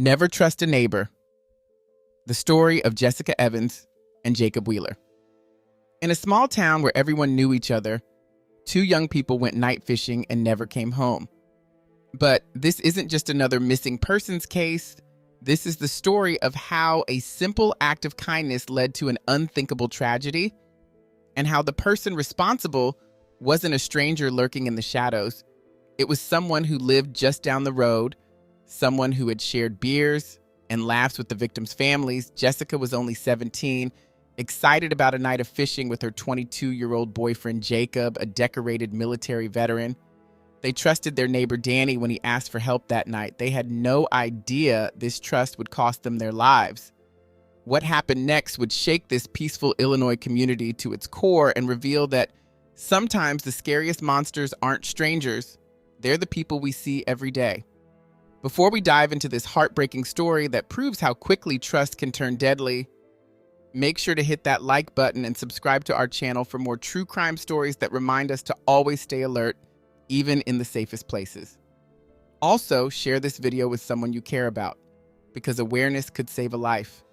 Never Trust a Neighbor. The story of Jessica Evans and Jacob Wheeler. In a small town where everyone knew each other, two young people went night fishing and never came home. But this isn't just another missing persons case. This is the story of how a simple act of kindness led to an unthinkable tragedy, and how the person responsible wasn't a stranger lurking in the shadows. It was someone who lived just down the road, someone who had shared beers and laughs with the victims' families. Jessica was only 17, excited about a night of fishing with her 22-year-old boyfriend, Jacob, a decorated military veteran. They trusted their neighbor, Danny, when he asked for help that night. They had no idea this trust would cost them their lives. What happened next would shake this peaceful Illinois community to its core and reveal that sometimes the scariest monsters aren't strangers. They're the people we see every day. Before we dive into this heartbreaking story that proves how quickly trust can turn deadly, make sure to hit that like button and subscribe to our channel for more true crime stories that remind us to always stay alert, even in the safest places. Also, share this video with someone you care about, because awareness could save a life.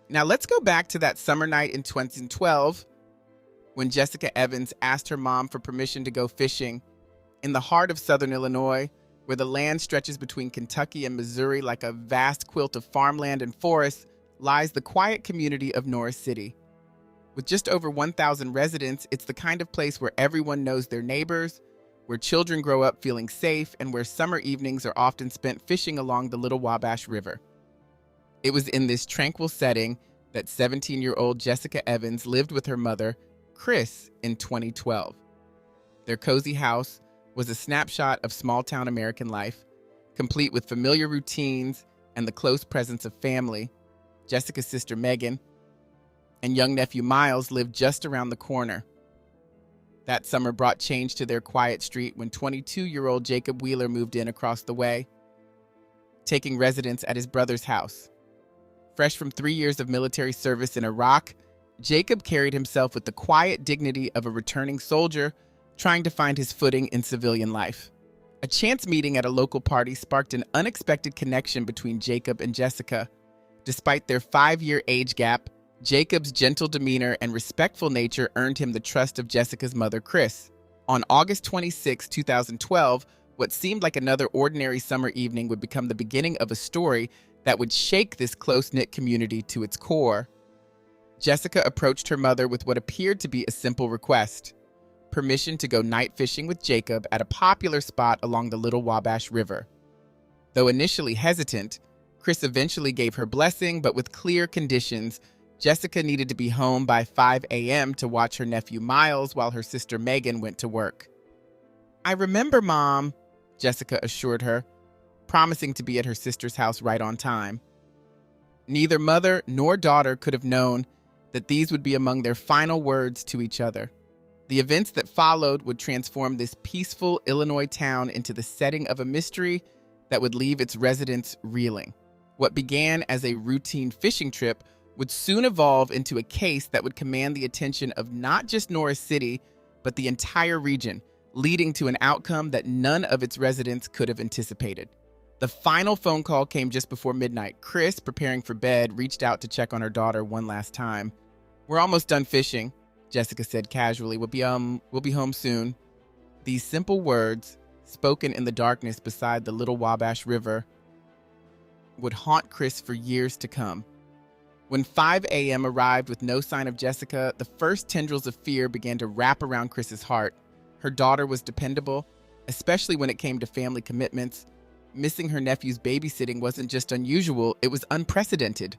Now let's go back to that summer night in 2012 when Jessica Evans asked her mom for permission to go fishing in the heart of southern Illinois, where the land stretches between Kentucky and Missouri like a vast quilt of farmland and forest, lies the quiet community of Norris City. With just over 1,000 residents, it's the kind of place where everyone knows their neighbors, where children grow up feeling safe, and where summer evenings are often spent fishing along the Little Wabash River. It was in this tranquil setting that 17-year-old Jessica Evans lived with her mother, Chris, in 2012. Their cozy house was a snapshot of small-town American life, complete with familiar routines and the close presence of family. Jessica's sister Megan and young nephew Miles lived just around the corner. That summer brought change to their quiet street when 22-year-old Jacob Wheeler moved in across the way, taking residence at his brother's house. Fresh from 3 years of military service in Iraq, Jacob carried himself with the quiet dignity of a returning soldier trying to find his footing in civilian life. A chance meeting at a local party sparked an unexpected connection between Jacob and Jessica. Despite their 5-year age gap, Jacob's gentle demeanor and respectful nature earned him the trust of Jessica's mother, Chris. On August 26, 2012, what seemed like another ordinary summer evening would become the beginning of a story that would shake this close-knit community to its core. Jessica approached her mother with what appeared to be a simple request: permission to go night fishing with Jacob at a popular spot along the Little Wabash River. Though initially hesitant, Chris eventually gave her blessing, but with clear conditions. Jessica needed to be home by 5 a.m. to watch her nephew Miles while her sister Megan went to work. "I remember, Mom," Jessica assured her, promising to be at her sister's house right on time. Neither mother nor daughter could have known that these would be among their final words to each other. The events that followed would transform this peaceful Illinois town into the setting of a mystery that would leave its residents reeling. What began as a routine fishing trip would soon evolve into a case that would command the attention of not just Norris City, but the entire region, leading to an outcome that none of its residents could have anticipated. The final phone call came just before midnight. Chris, preparing for bed, reached out to check on her daughter one last time. "We're almost done fishing," Jessica said casually. We'll be home soon." These simple words, spoken in the darkness beside the Little Wabash River, would haunt Chris for years to come. When 5 a.m. arrived with no sign of Jessica, the first tendrils of fear began to wrap around Chris's heart. Her daughter was dependable, especially when it came to family commitments. Missing her nephew's babysitting wasn't just unusual, it was unprecedented.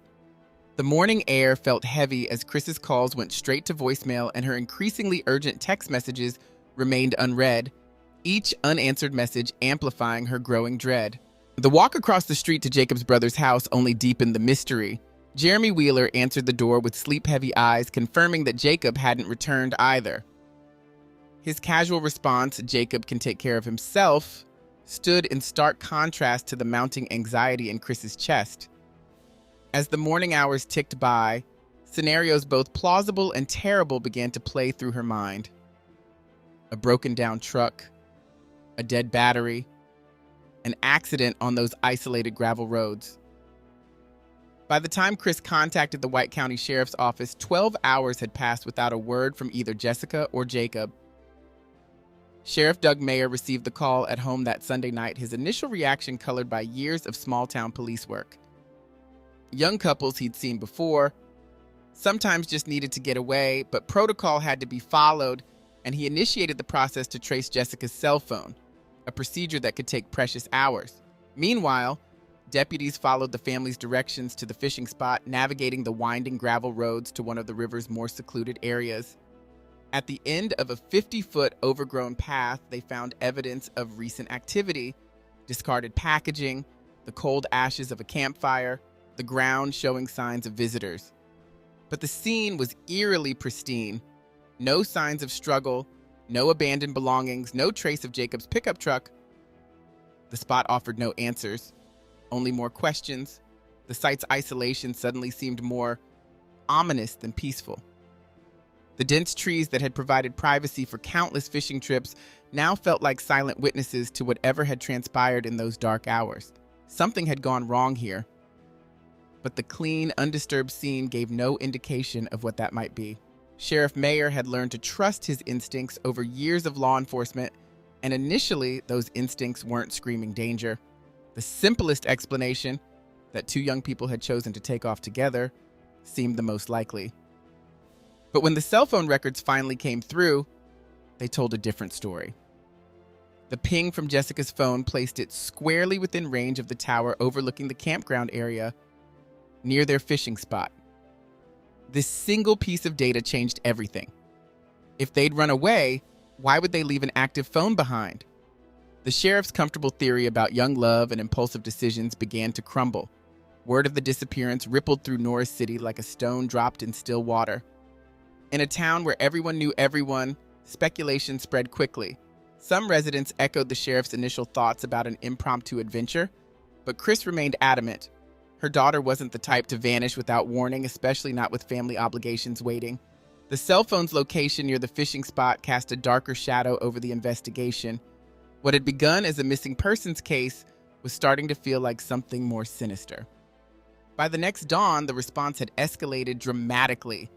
The morning air felt heavy as Chris's calls went straight to voicemail and her increasingly urgent text messages remained unread, each unanswered message amplifying her growing dread. The walk across the street to Jacob's brother's house only deepened the mystery. Jeremy Wheeler answered the door with sleep-heavy eyes, confirming that Jacob hadn't returned either. His casual response, "Jacob can take care of himself," stood in stark contrast to the mounting anxiety in Chris's chest. As the morning hours ticked by, scenarios both plausible and terrible began to play through her mind. A broken-down truck, a dead battery, an accident on those isolated gravel roads. By the time Chris contacted the White County Sheriff's Office, 12 hours had passed without a word from either Jessica or Jacob. Sheriff Doug Mayer received the call at home that Sunday night, his initial reaction colored by years of small-town police work. Young couples he'd seen before, sometimes just needed to get away, but protocol had to be followed, and he initiated the process to trace Jessica's cell phone, a procedure that could take precious hours. Meanwhile, deputies followed the family's directions to the fishing spot, navigating the winding gravel roads to one of the river's more secluded areas. At the end of a 50-foot overgrown path, they found evidence of recent activity: discarded packaging, the cold ashes of a campfire, the ground showing signs of visitors. But the scene was eerily pristine. No signs of struggle, no abandoned belongings, no trace of Jacob's pickup truck. The spot offered no answers, only more questions. The site's isolation suddenly seemed more ominous than peaceful. The dense trees that had provided privacy for countless fishing trips now felt like silent witnesses to whatever had transpired in those dark hours. Something had gone wrong here, but the clean, undisturbed scene gave no indication of what that might be. Sheriff Mayer had learned to trust his instincts over years of law enforcement, and initially, those instincts weren't screaming danger. The simplest explanation, that two young people had chosen to take off together, seemed the most likely. But when the cell phone records finally came through, they told a different story. The ping from Jessica's phone placed it squarely within range of the tower overlooking the campground area near their fishing spot. This single piece of data changed everything. If they'd run away, why would they leave an active phone behind? The sheriff's comfortable theory about young love and impulsive decisions began to crumble. Word of the disappearance rippled through Norris City like a stone dropped in still water. In a town where everyone knew everyone, speculation spread quickly. Some residents echoed the sheriff's initial thoughts about an impromptu adventure, but Chris remained adamant. Her daughter wasn't the type to vanish without warning, especially not with family obligations waiting. The cell phone's location near the fishing spot cast a darker shadow over the investigation. What had begun as a missing persons case was starting to feel like something more sinister. By the next dawn, the response had escalated dramatically.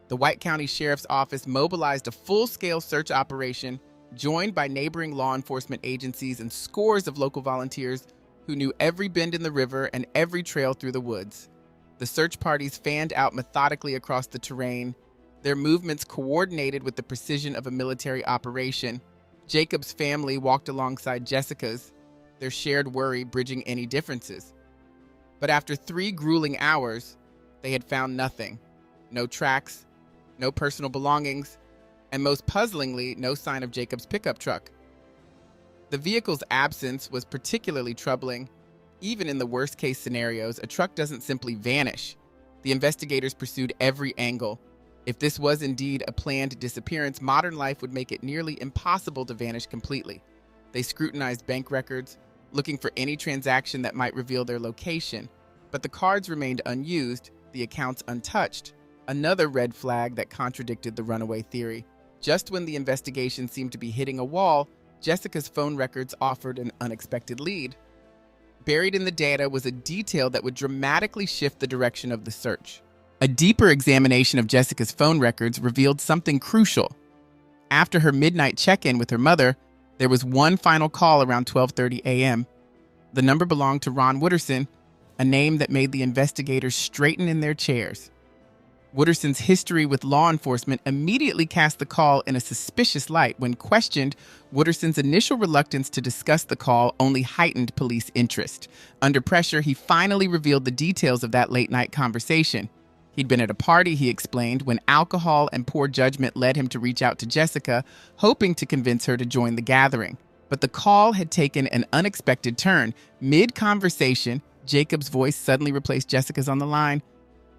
The White County Sheriff's Office mobilized a full-scale search operation, joined by neighboring law enforcement agencies and scores of local volunteers who knew every bend in the river and every trail through the woods. The search parties fanned out methodically across the terrain, their movements coordinated with the precision of a military operation. Jacob's family walked alongside Jessica's, their shared worry bridging any differences. But after 3 grueling hours, they had found nothing. No tracks, no personal belongings, and most puzzlingly, no sign of Jacob's pickup truck. The vehicle's absence was particularly troubling. Even in the worst-case scenarios, a truck doesn't simply vanish. The investigators pursued every angle. If this was indeed a planned disappearance, modern life would make it nearly impossible to vanish completely. They scrutinized bank records, looking for any transaction that might reveal their location. But the cards remained unused, the accounts untouched. Another red flag that contradicted the runaway theory. Just when the investigation seemed to be hitting a wall, Jessica's phone records offered an unexpected lead. Buried in the data was a detail that would dramatically shift the direction of the search. A deeper examination of Jessica's phone records revealed something crucial. After her midnight check-in with her mother, there was one final call around 12:30 a.m. The number belonged to Ron Wooderson, a name that made the investigators straighten in their chairs. Wooderson's history with law enforcement immediately cast the call in a suspicious light. When questioned, Wooderson's initial reluctance to discuss the call only heightened police interest. Under pressure, he finally revealed the details of that late-night conversation. He'd been at a party, he explained, when alcohol and poor judgment led him to reach out to Jessica, hoping to convince her to join the gathering. But the call had taken an unexpected turn. Mid-conversation, Jacob's voice suddenly replaced Jessica's on the line.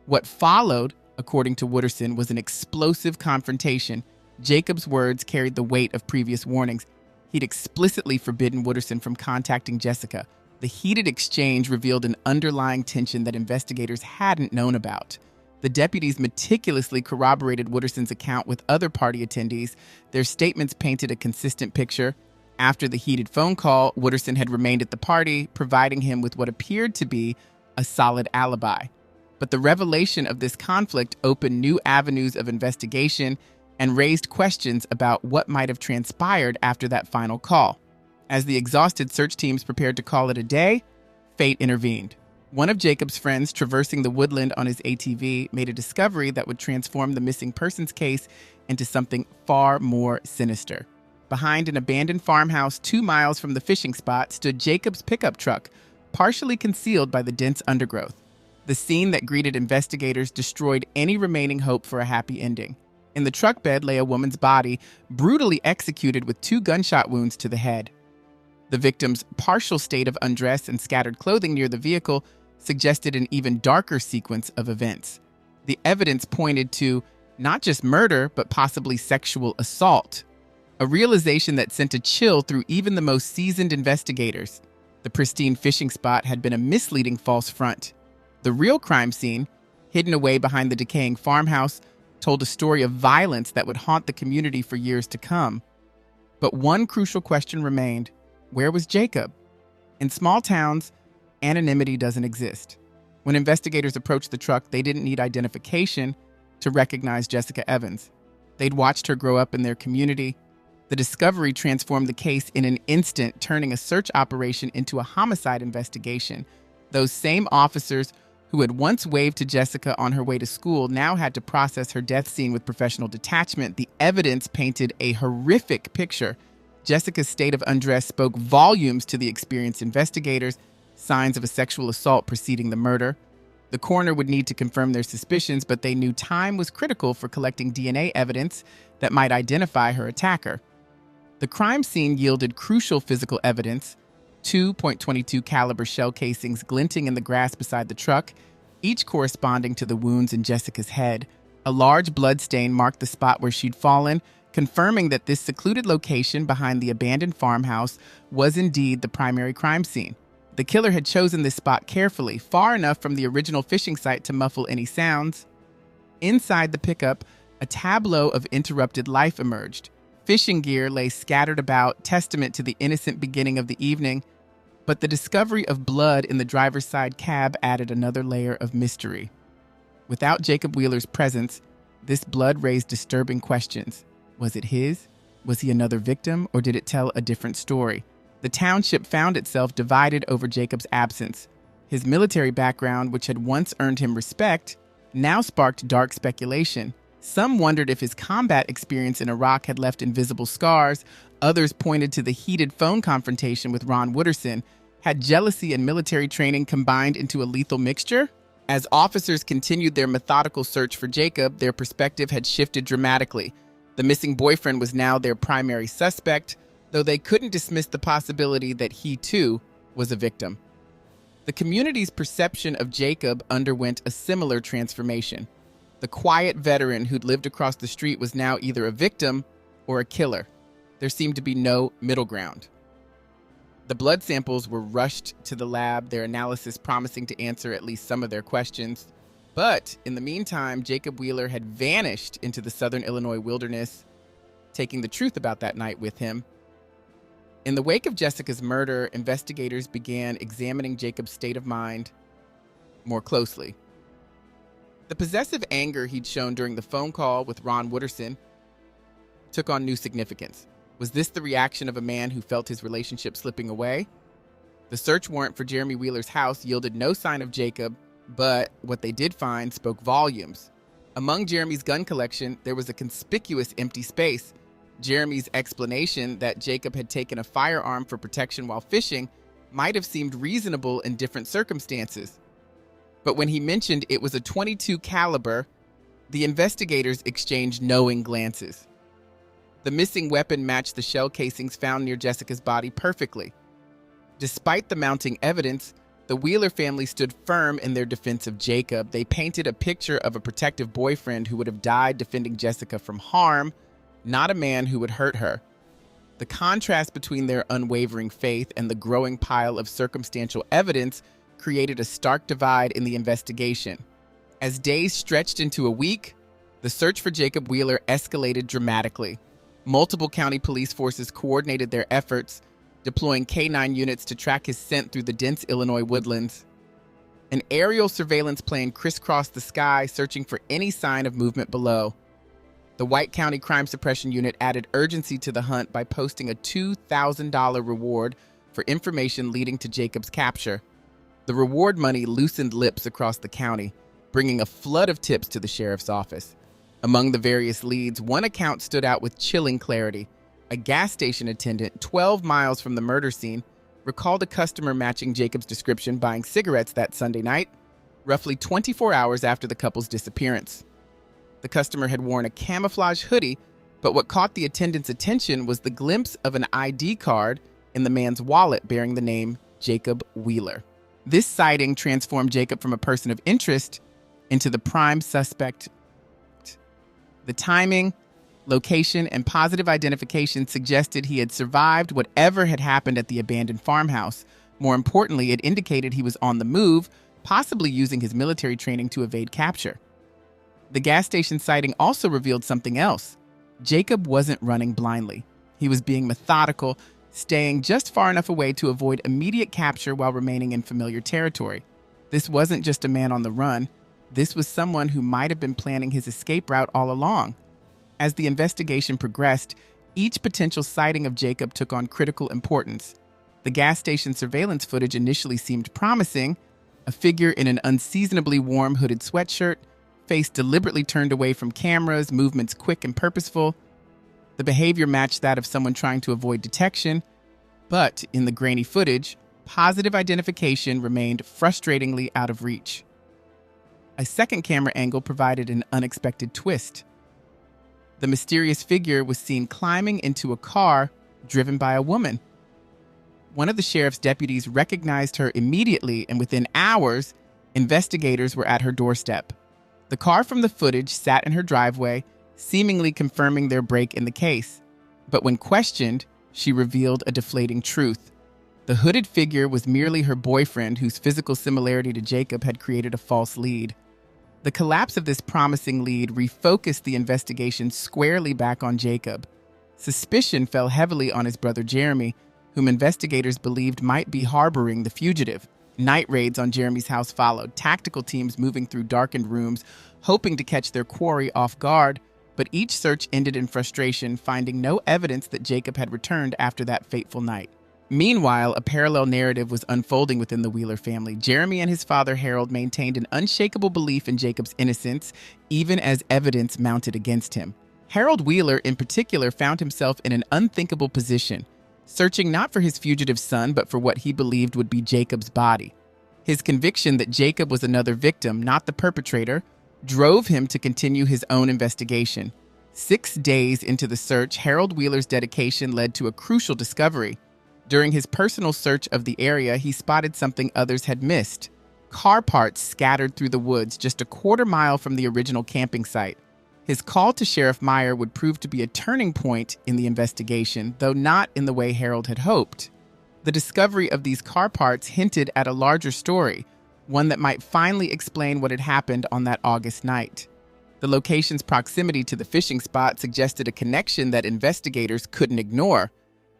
What followed, according to Wooderson, was an explosive confrontation. Jacob's words carried the weight of previous warnings. He'd explicitly forbidden Wooderson from contacting Jessica. The heated exchange revealed an underlying tension that investigators hadn't known about. The deputies meticulously corroborated Wooderson's account with other party attendees. Their statements painted a consistent picture. After the heated phone call, Wooderson had remained at the party, providing him with what appeared to be a solid alibi. But the revelation of this conflict opened new avenues of investigation and raised questions about what might have transpired after that final call. As the exhausted search teams prepared to call it a day, fate intervened. One of Jacob's friends, traversing the woodland on his ATV, made a discovery that would transform the missing persons case into something far more sinister. Behind an abandoned farmhouse 2 miles from the fishing spot stood Jacob's pickup truck, partially concealed by the dense undergrowth. The scene that greeted investigators destroyed any remaining hope for a happy ending. In the truck bed lay a woman's body, brutally executed with 2 gunshot wounds to the head. The victim's partial state of undress and scattered clothing near the vehicle suggested an even darker sequence of events. The evidence pointed to not just murder, but possibly sexual assault. A realization that sent a chill through even the most seasoned investigators. The pristine fishing spot had been a misleading false front. The real crime scene, hidden away behind the decaying farmhouse, told a story of violence that would haunt the community for years to come. But one crucial question remained: where was Jacob? In small towns, anonymity doesn't exist. When investigators approached the truck, they didn't need identification to recognize Jessica Evans. They'd watched her grow up in their community. The discovery transformed the case in an instant, turning a search operation into a homicide investigation. Those same officers who had once waved to Jessica on her way to school now had to process her death scene with professional detachment. The evidence painted a horrific picture. Jessica's state of undress spoke volumes to the experienced investigators, signs of a sexual assault preceding the murder. The coroner would need to confirm their suspicions, but they knew time was critical for collecting DNA evidence that might identify her attacker. The crime scene yielded crucial physical evidence: 2.22 caliber shell casings glinting in the grass beside the truck, each corresponding to the wounds in Jessica's head. A large blood stain marked the spot where she'd fallen, confirming that this secluded location behind the abandoned farmhouse was indeed the primary crime scene. The killer had chosen this spot carefully, far enough from the original fishing site to muffle any sounds. Inside the pickup, a tableau of interrupted life emerged. Fishing gear lay scattered about, testament to the innocent beginning of the evening, but the discovery of blood in the driver's side cab added another layer of mystery. Without Jacob Wheeler's presence, this blood raised disturbing questions. Was it his? Was he another victim, or did it tell a different story? The township found itself divided over Jacob's absence. His military background, which had once earned him respect, now sparked dark speculation. Some wondered if his combat experience in Iraq had left invisible scars. Others pointed to the heated phone confrontation with Ron Wooderson. Had jealousy and military training combined into a lethal mixture? As officers continued their methodical search for Jacob, their perspective had shifted dramatically. The missing boyfriend was now their primary suspect, though they couldn't dismiss the possibility that he, too, was a victim. The community's perception of Jacob underwent a similar transformation. The quiet veteran who'd lived across the street was now either a victim or a killer. There seemed to be no middle ground. The blood samples were rushed to the lab, their analysis promising to answer at least some of their questions. But in the meantime, Jacob Wheeler had vanished into the southern Illinois wilderness, taking the truth about that night with him. In the wake of Jessica's murder, investigators began examining Jacob's state of mind more closely. The possessive anger he'd shown during the phone call with Ron Wooderson took on new significance. Was this the reaction of a man who felt his relationship slipping away? The search warrant for Jeremy Wheeler's house yielded no sign of Jacob, but what they did find spoke volumes. Among Jeremy's gun collection, there was a conspicuous empty space. Jeremy's explanation that Jacob had taken a firearm for protection while fishing might have seemed reasonable in different circumstances. But when he mentioned it was a .22 caliber, the investigators exchanged knowing glances. The missing weapon matched the shell casings found near Jessica's body perfectly. Despite the mounting evidence, the Wheeler family stood firm in their defense of Jacob. They painted a picture of a protective boyfriend who would have died defending Jessica from harm, not a man who would hurt her. The contrast between their unwavering faith and the growing pile of circumstantial evidence created a stark divide in the investigation. As days stretched into a week, the search for Jacob Wheeler escalated dramatically. Multiple county police forces coordinated their efforts, deploying K-9 units to track his scent through the dense Illinois woodlands. An aerial surveillance plane crisscrossed the sky, searching for any sign of movement below. The White County Crime Suppression Unit added urgency to the hunt by posting a $2,000 reward for information leading to Jacob's capture. The reward money loosened lips across the county, bringing a flood of tips to the sheriff's office. Among the various leads, one account stood out with chilling clarity. A gas station attendant 12 miles from the murder scene recalled a customer matching Jacob's description buying cigarettes that Sunday night, roughly 24 hours after the couple's disappearance. The customer had worn a camouflage hoodie, but what caught the attendant's attention was the glimpse of an ID card in the man's wallet bearing the name Jacob Wheeler. This sighting transformed Jacob from a person of interest into the prime suspect. The timing, location, and positive identification suggested he had survived whatever had happened at the abandoned farmhouse. More importantly, it indicated he was on the move, possibly using his military training to evade capture. The gas station sighting also revealed something else. Jacob wasn't running blindly. He was being methodical, staying just far enough away to avoid immediate capture while remaining in familiar territory. This wasn't just a man on the run. This was someone who might have been planning his escape route all along. As the investigation progressed, each potential sighting of Jacob took on critical importance. The gas station surveillance footage initially seemed promising. A figure in an unseasonably warm hooded sweatshirt, face deliberately turned away from cameras, movements quick and purposeful. The behavior matched that of someone trying to avoid detection. But in the grainy footage, positive identification remained frustratingly out of reach. A second camera angle provided an unexpected twist. The mysterious figure was seen climbing into a car driven by a woman. One of the sheriff's deputies recognized her immediately, and within hours, investigators were at her doorstep. The car from the footage sat in her driveway, seemingly confirming their break in the case. But when questioned, she revealed a deflating truth. The hooded figure was merely her boyfriend, whose physical similarity to Jacob had created a false lead. The collapse of this promising lead refocused the investigation squarely back on Jacob. Suspicion fell heavily on his brother Jeremy, whom investigators believed might be harboring the fugitive. Night raids on Jeremy's house followed, tactical teams moving through darkened rooms, hoping to catch their quarry off guard, but each search ended in frustration, finding no evidence that Jacob had returned after that fateful night. Meanwhile, a parallel narrative was unfolding within the Wheeler family. Jeremy and his father, Harold, maintained an unshakable belief in Jacob's innocence, even as evidence mounted against him. Harold Wheeler, in particular, found himself in an unthinkable position, searching not for his fugitive son, but for what he believed would be Jacob's body. His conviction that Jacob was another victim, not the perpetrator, drove him to continue his own investigation. 6 days into the search, Harold Wheeler's dedication led to a crucial discovery. During his personal search of the area, he spotted something others had missed: car parts scattered through the woods just a quarter-mile from the original camping site. His call to Sheriff Meyer would prove to be a turning point in the investigation, though not in the way Harold had hoped. The discovery of these car parts hinted at a larger story, one that might finally explain what had happened on that August night. The location's proximity to the fishing spot suggested a connection that investigators couldn't ignore.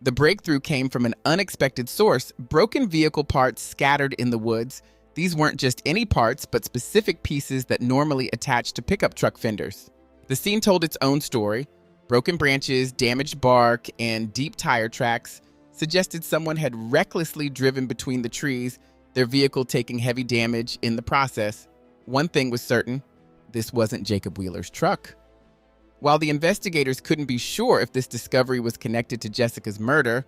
The breakthrough came from an unexpected source: broken vehicle parts scattered in the woods. These weren't just any parts, but specific pieces that normally attach to pickup truck fenders. The scene told its own story. Broken branches, damaged bark, and deep tire tracks suggested someone had recklessly driven between the trees, their vehicle taking heavy damage in the process. One thing was certain: this wasn't Jacob Wheeler's truck. While the investigators couldn't be sure if this discovery was connected to Jessica's murder,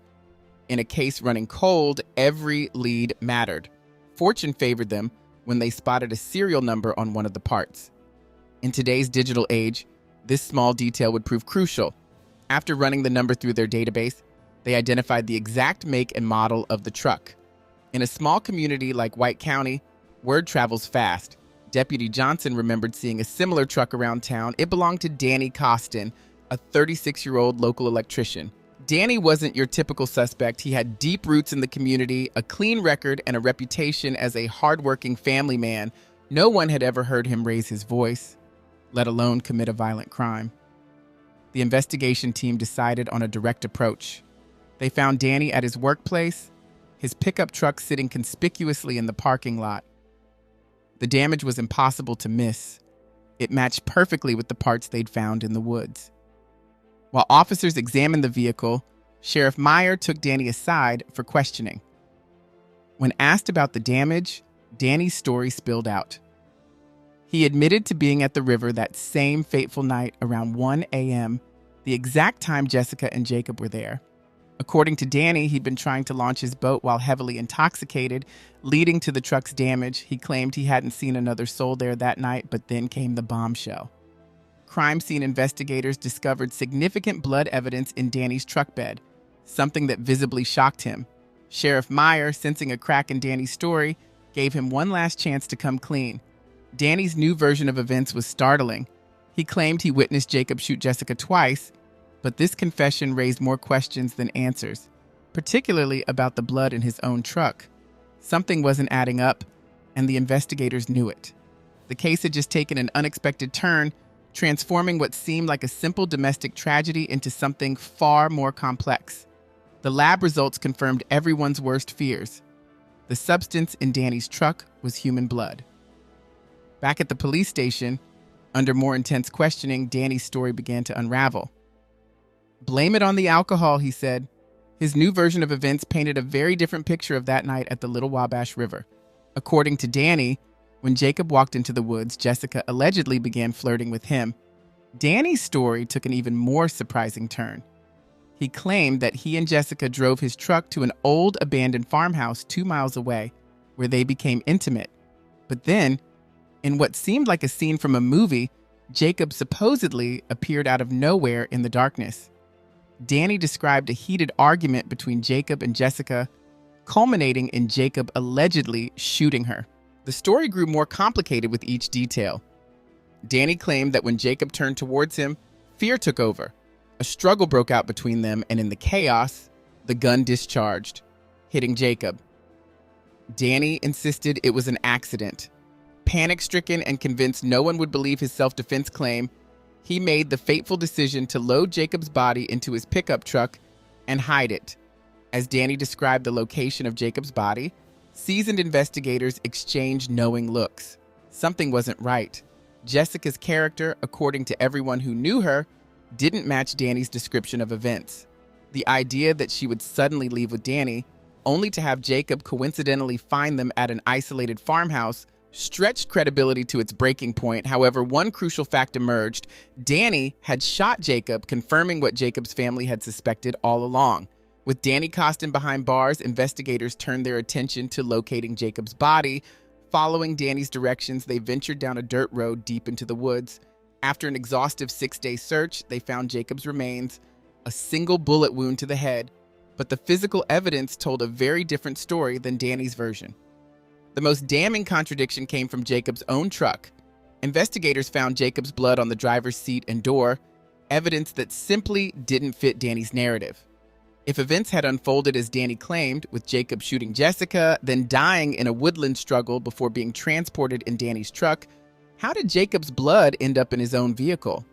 in a case running cold, every lead mattered. Fortune favored them when they spotted a serial number on one of the parts. In today's digital age, this small detail would prove crucial. After running the number through their database, they identified the exact make and model of the truck. In a small community like White County, word travels fast. Deputy Johnson remembered seeing a similar truck around town. It belonged to Danny Costin, a 36-year-old local electrician. Danny wasn't your typical suspect. He had deep roots in the community, a clean record, and a reputation as a hardworking family man. No one had ever heard him raise his voice, let alone commit a violent crime. The investigation team decided on a direct approach. They found Danny at his workplace, his pickup truck sitting conspicuously in the parking lot. The damage was impossible to miss. It matched perfectly with the parts they'd found in the woods. While officers examined the vehicle, Sheriff Meyer took Danny aside for questioning. When asked about the damage, Danny's story spilled out. He admitted to being at the river that same fateful night around 1 a.m., the exact time Jessica and Jacob were there. According to Danny, he'd been trying to launch his boat while heavily intoxicated, leading to the truck's damage. He claimed he hadn't seen another soul there that night, but then came the bombshell. Crime scene investigators discovered significant blood evidence in Danny's truck bed, something that visibly shocked him. Sheriff Meyer, sensing a crack in Danny's story, gave him one last chance to come clean. Danny's new version of events was startling. He claimed he witnessed Jacob shoot Jessica twice, but this confession raised more questions than answers, particularly about the blood in his own truck. Something wasn't adding up, and the investigators knew it. The case had just taken an unexpected turn, transforming what seemed like a simple domestic tragedy into something far more complex. The lab results confirmed everyone's worst fears. The substance in Danny's truck was human blood. Back at the police station, under more intense questioning, Danny's story began to unravel. "Blame it on the alcohol," he said. His new version of events painted a very different picture of that night at the Little Wabash River. According to Danny, when Jacob walked into the woods, Jessica allegedly began flirting with him. Danny's story took an even more surprising turn. He claimed that he and Jessica drove his truck to an old abandoned farmhouse 2 miles away, where they became intimate. But then, in what seemed like a scene from a movie, Jacob supposedly appeared out of nowhere in the darkness. Danny described a heated argument between Jacob and Jessica, culminating in Jacob allegedly shooting her. The story grew more complicated with each detail. Danny claimed that when Jacob turned towards him, fear took over. A struggle broke out between them, and in the chaos, the gun discharged, hitting Jacob. Danny insisted it was an accident. Panic-stricken and convinced no one would believe his self-defense claim, he made the fateful decision to load Jacob's body into his pickup truck and hide it. As Danny described the location of Jacob's body, seasoned investigators exchanged knowing looks. Something wasn't right. Jessica's character, according to everyone who knew her, didn't match Danny's description of events. The idea that she would suddenly leave with Danny, only to have Jacob coincidentally find them at an isolated farmhouse, stretched credibility to its breaking point. However, one crucial fact emerged. Danny had shot Jacob, confirming what Jacob's family had suspected all along. With Danny Costin behind bars, investigators turned their attention to locating Jacob's body. Following Danny's directions, they ventured down a dirt road deep into the woods. After an exhaustive 6-day search, they found Jacob's remains, a single bullet wound to the head, but the physical evidence told a very different story than Danny's version. The most damning contradiction came from Jacob's own truck. Investigators found Jacob's blood on the driver's seat and door, evidence that simply didn't fit Danny's narrative. If events had unfolded as Danny claimed, with Jacob shooting Jessica, then dying in a woodland struggle before being transported in Danny's truck, how did Jacob's blood end up in his own vehicle?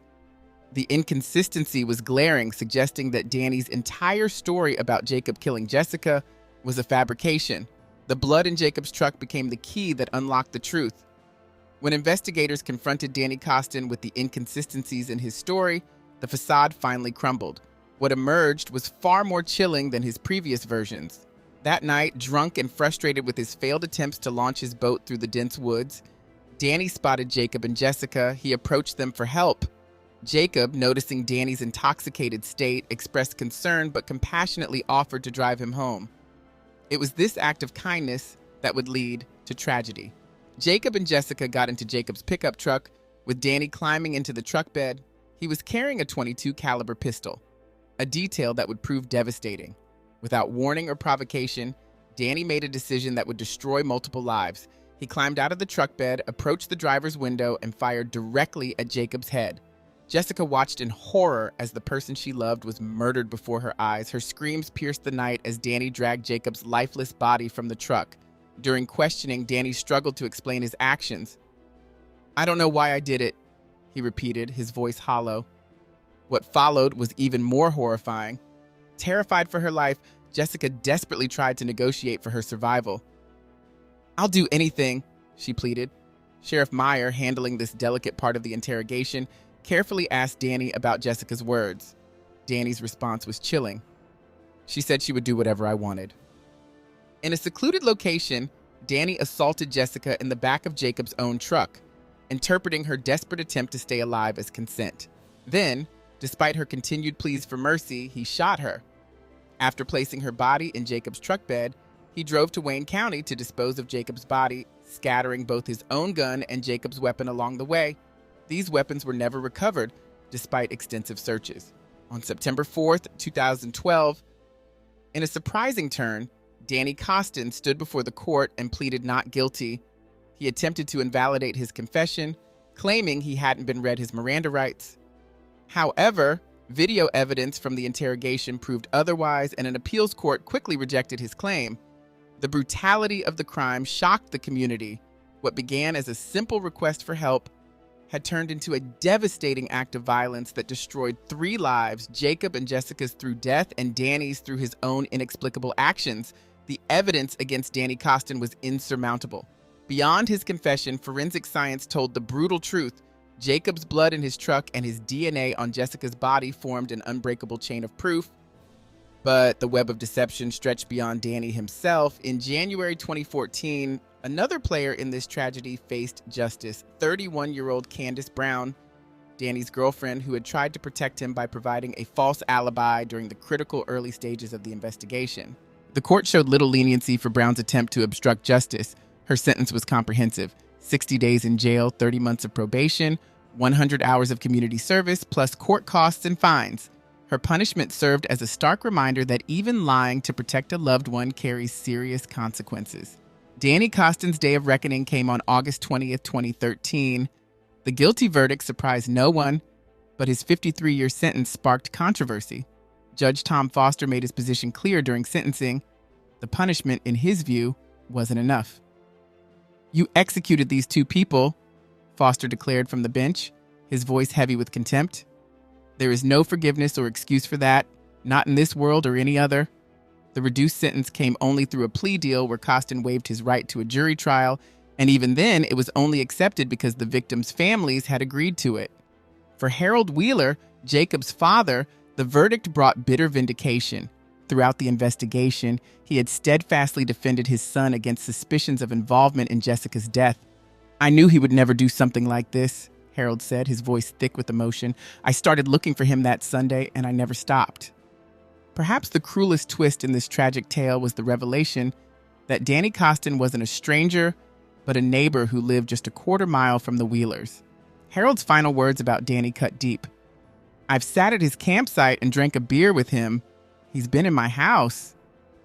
The inconsistency was glaring, suggesting that Danny's entire story about Jacob killing Jessica was a fabrication. The blood in Jacob's truck became the key that unlocked the truth. When investigators confronted Danny Costin with the inconsistencies in his story, the facade finally crumbled. What emerged was far more chilling than his previous versions. That night, drunk and frustrated with his failed attempts to launch his boat through the dense woods, Danny spotted Jacob and Jessica. He approached them for help. Jacob, noticing Danny's intoxicated state, expressed concern but compassionately offered to drive him home. It was this act of kindness that would lead to tragedy. Jacob and Jessica got into Jacob's pickup truck, with Danny climbing into the truck bed. He was carrying a .22 caliber pistol, a detail that would prove devastating. Without warning or provocation, Danny made a decision that would destroy multiple lives. He climbed out of the truck bed, approached the driver's window, and fired directly at Jacob's head. Jessica watched in horror as the person she loved was murdered before her eyes. Her screams pierced the night as Danny dragged Jacob's lifeless body from the truck. During questioning, Danny struggled to explain his actions. "I don't know why I did it," he repeated, his voice hollow. What followed was even more horrifying. Terrified for her life, Jessica desperately tried to negotiate for her survival. "I'll do anything," she pleaded. Sheriff Meyer, handling this delicate part of the interrogation, carefully asked Danny about Jessica's words. Danny's response was chilling. She said she would do whatever I wanted. In a secluded location, Danny assaulted Jessica in the back of Jacob's own truck, interpreting her desperate attempt to stay alive as consent. Then, despite her continued pleas for mercy, he shot her. After placing her body in Jacob's truck bed, he drove to Wayne County to dispose of Jacob's body, scattering both his own gun and Jacob's weapon along the way. These weapons were never recovered, despite extensive searches. On September 4th, 2012, in a surprising turn, Danny Costin stood before the court and pleaded not guilty. He attempted to invalidate his confession, claiming he hadn't been read his Miranda rights. However, video evidence from the interrogation proved otherwise, and an appeals court quickly rejected his claim. The brutality of the crime shocked the community. What began as a simple request for help had turned into a devastating act of violence that destroyed 3 lives, Jacob and Jessica's through death and Danny's through his own inexplicable actions. The evidence against Danny Costin was insurmountable. Beyond his confession, forensic science told the brutal truth. Jacob's blood in his truck and his DNA on Jessica's body formed an unbreakable chain of proof. But the web of deception stretched beyond Danny himself. In January 2014, another player in this tragedy faced justice, 31-year-old Candace Brown, Danny's girlfriend, who had tried to protect him by providing a false alibi during the critical early stages of the investigation. The court showed little leniency for Brown's attempt to obstruct justice. Her sentence was comprehensive: 60 days in jail, 30 months of probation, 100 hours of community service, plus court costs and fines. Her punishment served as a stark reminder that even lying to protect a loved one carries serious consequences. Danny Costin's day of reckoning came on August 20th, 2013. The guilty verdict surprised no one, but his 53-year sentence sparked controversy. Judge Tom Foster made his position clear during sentencing. The punishment, in his view, wasn't enough. "You executed these 2 people," Foster declared from the bench, his voice heavy with contempt. "There is no forgiveness or excuse for that, not in this world or any other." The reduced sentence came only through a plea deal where Costin waived his right to a jury trial, and even then it was only accepted because the victims' families had agreed to it. For Harold Wheeler, Jacob's father, the verdict brought bitter vindication. Throughout the investigation, he had steadfastly defended his son against suspicions of involvement in Jessica's death. "I knew he would never do something like this," Harold said, his voice thick with emotion. "I started looking for him that Sunday, and I never stopped." Perhaps the cruelest twist in this tragic tale was the revelation that Danny Costin wasn't a stranger, but a neighbor who lived just a quarter mile from the Wheelers. Harold's final words about Danny cut deep. "I've sat at his campsite and drank a beer with him. He's been in my house."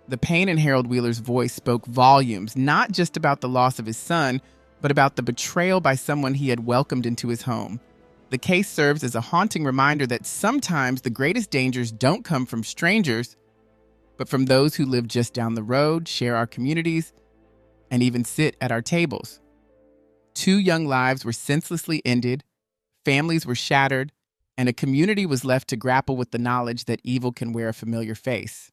The pain in Harold Wheeler's voice spoke volumes, not just about the loss of his son, but about the betrayal by someone he had welcomed into his home. The case serves as a haunting reminder that sometimes the greatest dangers don't come from strangers, but from those who live just down the road, share our communities, and even sit at our tables. 2 young lives were senselessly ended, families were shattered, and a community was left to grapple with the knowledge that evil can wear a familiar face.